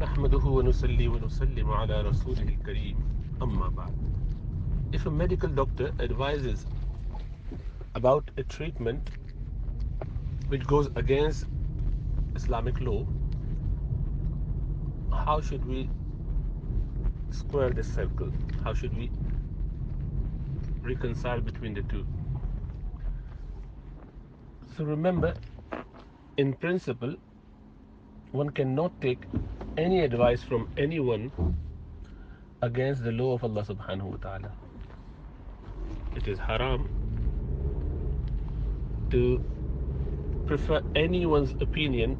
نحمده ونصلي ونسلم على رسوله الكريم أما بعد. If a medical doctor advises about a treatment which goes against Islamic law, how should we square this circle? How should we reconcile between the two? So remember, in principle, one cannot take any advice from anyone against the law of Allah subhanahu wa ta'ala. It is haram to prefer anyone's opinion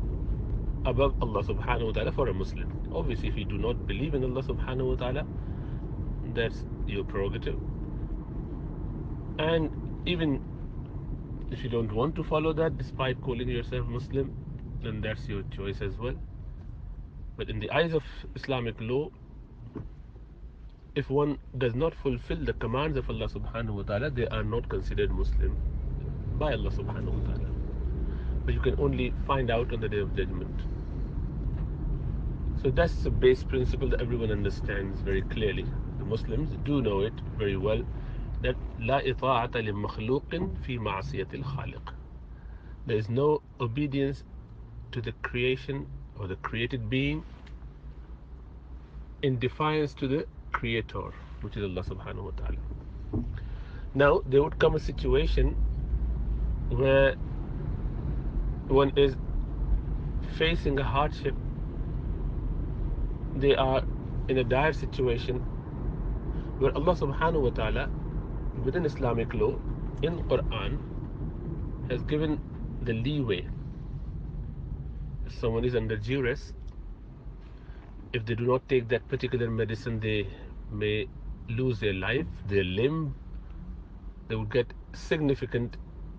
above Allah subhanahu wa ta'ala for a Muslim. Obviously, if you do not believe in Allah subhanahu wa ta'ala, that's your prerogative. And even if you don't want to follow that despite calling yourself Muslim, then that's your choice as well. But in the eyes of Islamic law, if one does not fulfill the commands of Allah subhanahu wa ta'ala, they are not considered Muslim by Allah subhanahu wa ta'ala. But you can only find out on the day of judgment. So that's the base principle that everyone understands very clearly. The Muslims do know it very well, that لا إطاعة لمخلوق في معصية الخالق. There is no obedience to the creation or the created being in defiance to the creator, which is Allah subhanahu wa ta'ala. Now there would come a situation where one is facing a hardship. They are in a dire situation where Allah subhanahu wa ta'ala within Islamic law in Quran has given the leeway. If someone is under duress, if they do not take that particular medicine, they may lose their life, their limb, they would get significant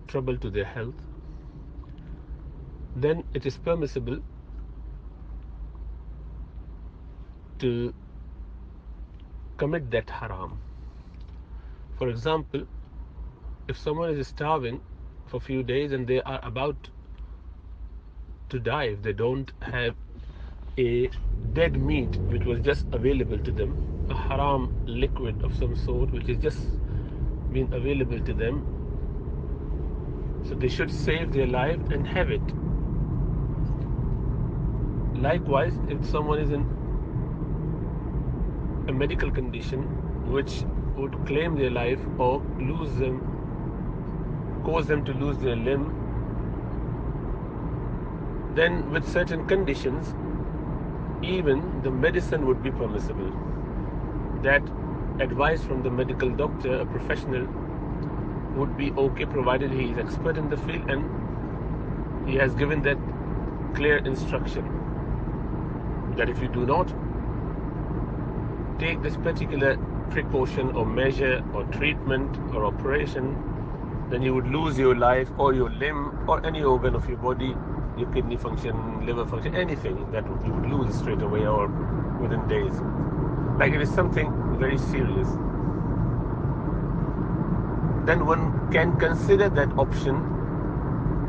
trouble to their health. Then it is permissible to commit that haram. For example, if someone is starving for a few days and they are about to die, if they don't have a dead meat which was just available to them, a haram liquid of some sort which is just been available to them, so they should save their life and have it. Likewise, if someone is in a medical condition which would claim their life or cause them to lose their limb, then with certain conditions, even the medicine would be permissible. That advice from the medical doctor, a professional, would be okay provided he is expert in the field and he has given that clear instruction that if you do not take this particular precaution or measure or treatment or operation, then you would lose your life or your limb or any organ of your body, your kidney function, liver function, anything that you would lose straight away or within days. Like it is something very serious. Then one can consider that option,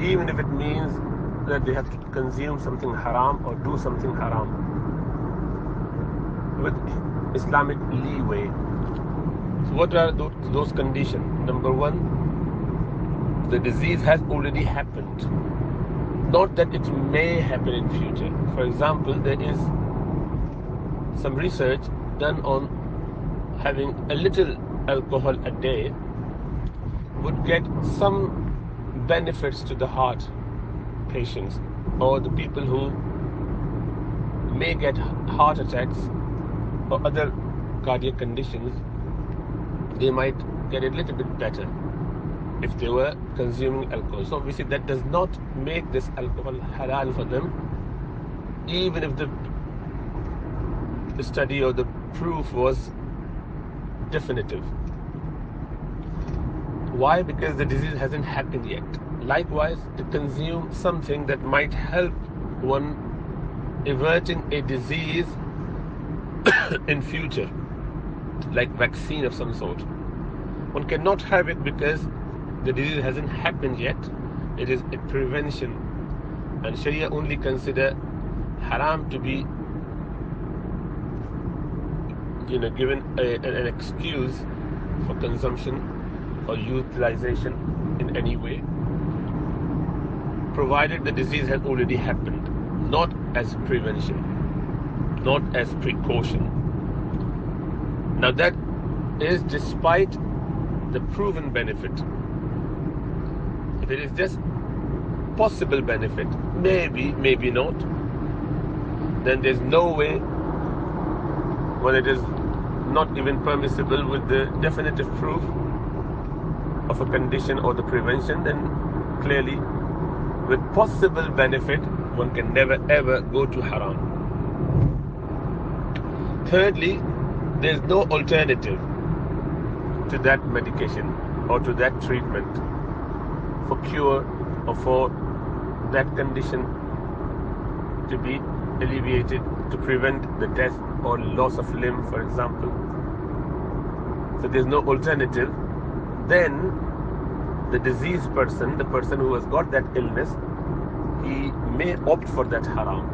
even if it means that they have to consume something haram or do something haram, with Islamic leeway. So what are those conditions? Number one, the disease has already happened. Not that it may happen in future. For example, there is some research done on having a little alcohol a day would get some benefits to the heart patients or the people who may get heart attacks or other cardiac conditions. They might get a little bit better if they were consuming alcohol. So obviously that does not make this alcohol halal for them, even if the study or the proof was definitive. Why? Because the disease hasn't happened yet. Likewise, to consume something that might help one averting a disease in future, like vaccine of some sort. One cannot have it because the disease hasn't happened yet. It is a prevention, and Sharia only consider haram to be given an excuse for consumption or utilization in any way, provided the disease has already happened, not as prevention, not as precaution. Now that is despite the proven benefit. If it is just possible benefit, maybe not, then there's no way, when it is not even permissible with the definitive proof of a condition or the prevention, then clearly with possible benefit one can never ever go to haram. Thirdly, there's no alternative to that medication or to that treatment for cure or for that condition to be alleviated, to prevent the death or loss of limb, for example. So there's no alternative. Then the diseased person, the person who has got that illness, he may opt for that haram.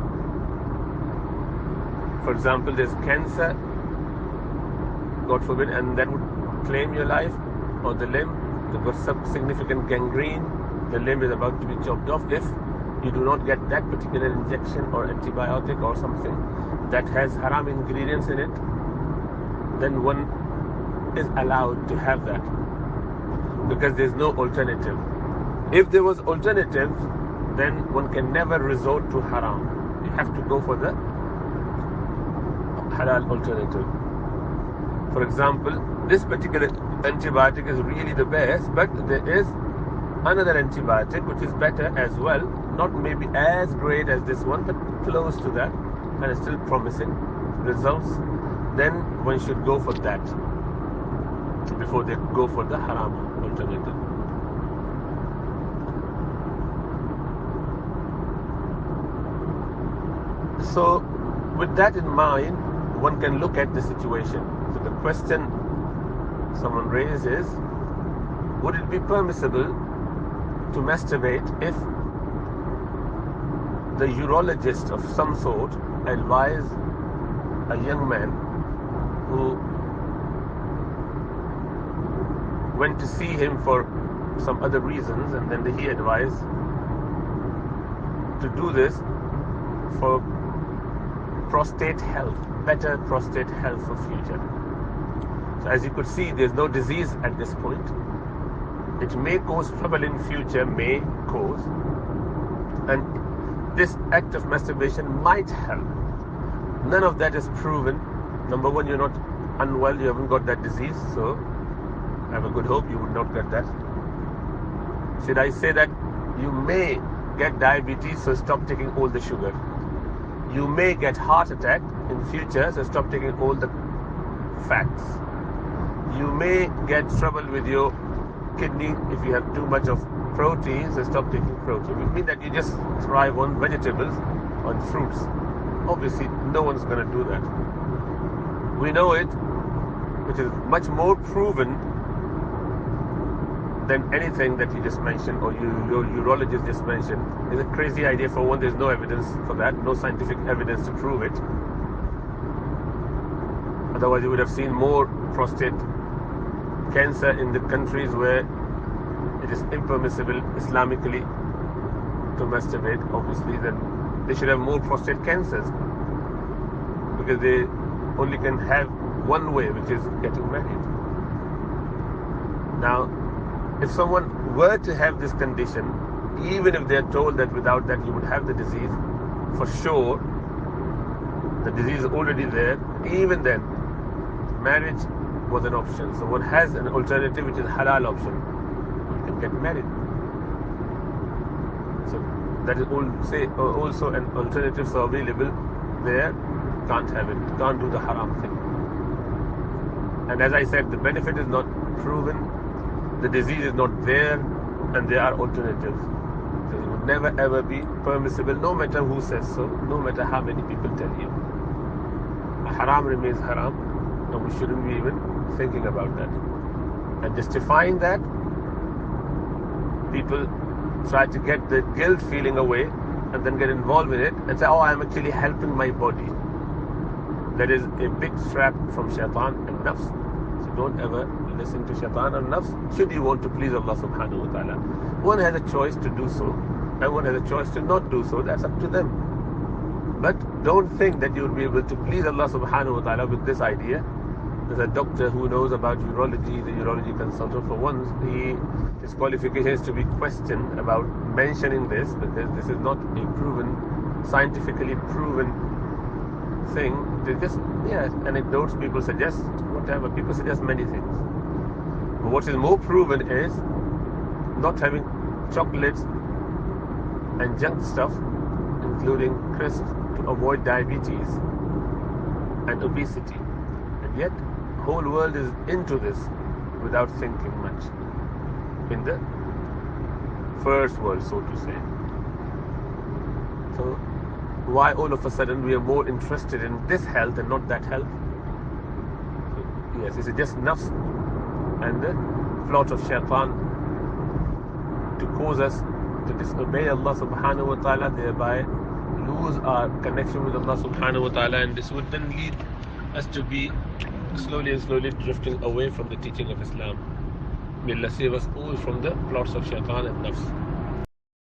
For example, there's cancer, God forbid, and that would claim your life or the limb. There was some significant gangrene, the limb is about to be chopped off. If you do not get that particular injection or antibiotic or something that has haram ingredients in it, then one is allowed to have that, because there's no alternative. If there was alternative, then one can never resort to haram. You have to go for the halal alternative. For example, this particular antibiotic is really the best, but there is another antibiotic which is better as well, not maybe as great as this one, but close to that, and is still promising results. Then one should go for that before they go for the haram alternative. So with that in mind, one can look at the situation. So the question someone raised is, would it be permissible to masturbate if the urologist of some sort advised a young man who went to see him for some other reasons, and then he advised to do this for prostate health, better prostate health for future. So as you could see, there's no disease at this point. It may cause trouble in future, and this act of masturbation might help. None of that is proven. Number one, you're not unwell, you haven't got that disease, so I have a good hope you would not get that. Should I say that you may get diabetes, so stop taking all the sugar. You may get heart attack in future, so stop taking all the fats. You may get trouble with your kidney if you have too much of protein, so stop taking protein. It means that you just thrive on vegetables, on fruits. Obviously, no one's going to do that. We know it, which is much more proven than anything that you just mentioned or your urologist just mentioned. It's a crazy idea. For one, there's no evidence for that, no scientific evidence to prove it. Otherwise, you would have seen more prostate cancer in the countries where it is impermissible Islamically to masturbate. Obviously, then they should have more prostate cancers, because they only can have one way, which is getting married. Now, if someone were to have this condition, even if they are told that without that you would have the disease, for sure, the disease is already there, even then, marriage was an option. So one has an alternative, which is halal option. You can get married. So that is also an alternative, so available there. Can't have it, can't do the haram thing. And as I said, the benefit is not proven, the disease is not there, and there are alternatives. So it would never ever be permissible, no matter who says so, no matter how many people tell you. Haram remains haram, and we shouldn't be even thinking about that. And justifying that, people try to get the guilt feeling away and then get involved in it and say, oh, I'm actually helping my body. That is a big trap from shaitan and nafs. So don't ever listen to shaitan and nafs should you want to please Allah subhanahu wa ta'ala. One has a choice to do so and one has a choice to not do so. That's up to them. But don't think that you'll be able to please Allah subhanahu wa ta'ala with this idea. There's a doctor who knows about urology, the urology consultant. For once, his qualification is to be questioned about mentioning this, because this is not a scientifically proven thing. They just, anecdotes, people suggest whatever. People suggest many things. But what is more proven is not having chocolates and junk stuff, including crisps, to avoid diabetes and obesity. And yet, the whole world is into this without thinking much. In the first world, so to say. So, why all of a sudden we are more interested in this health and not that health? So, yes, is it just nafs and the plot of shaitan to cause us to disobey Allah subhanahu wa ta'ala, thereby lose our connection with Allah subhanahu wa ta'ala, and this would then lead us to be slowly drifting away from the teaching of Islam. May Allah save us all from the plots of shaitan and nafs.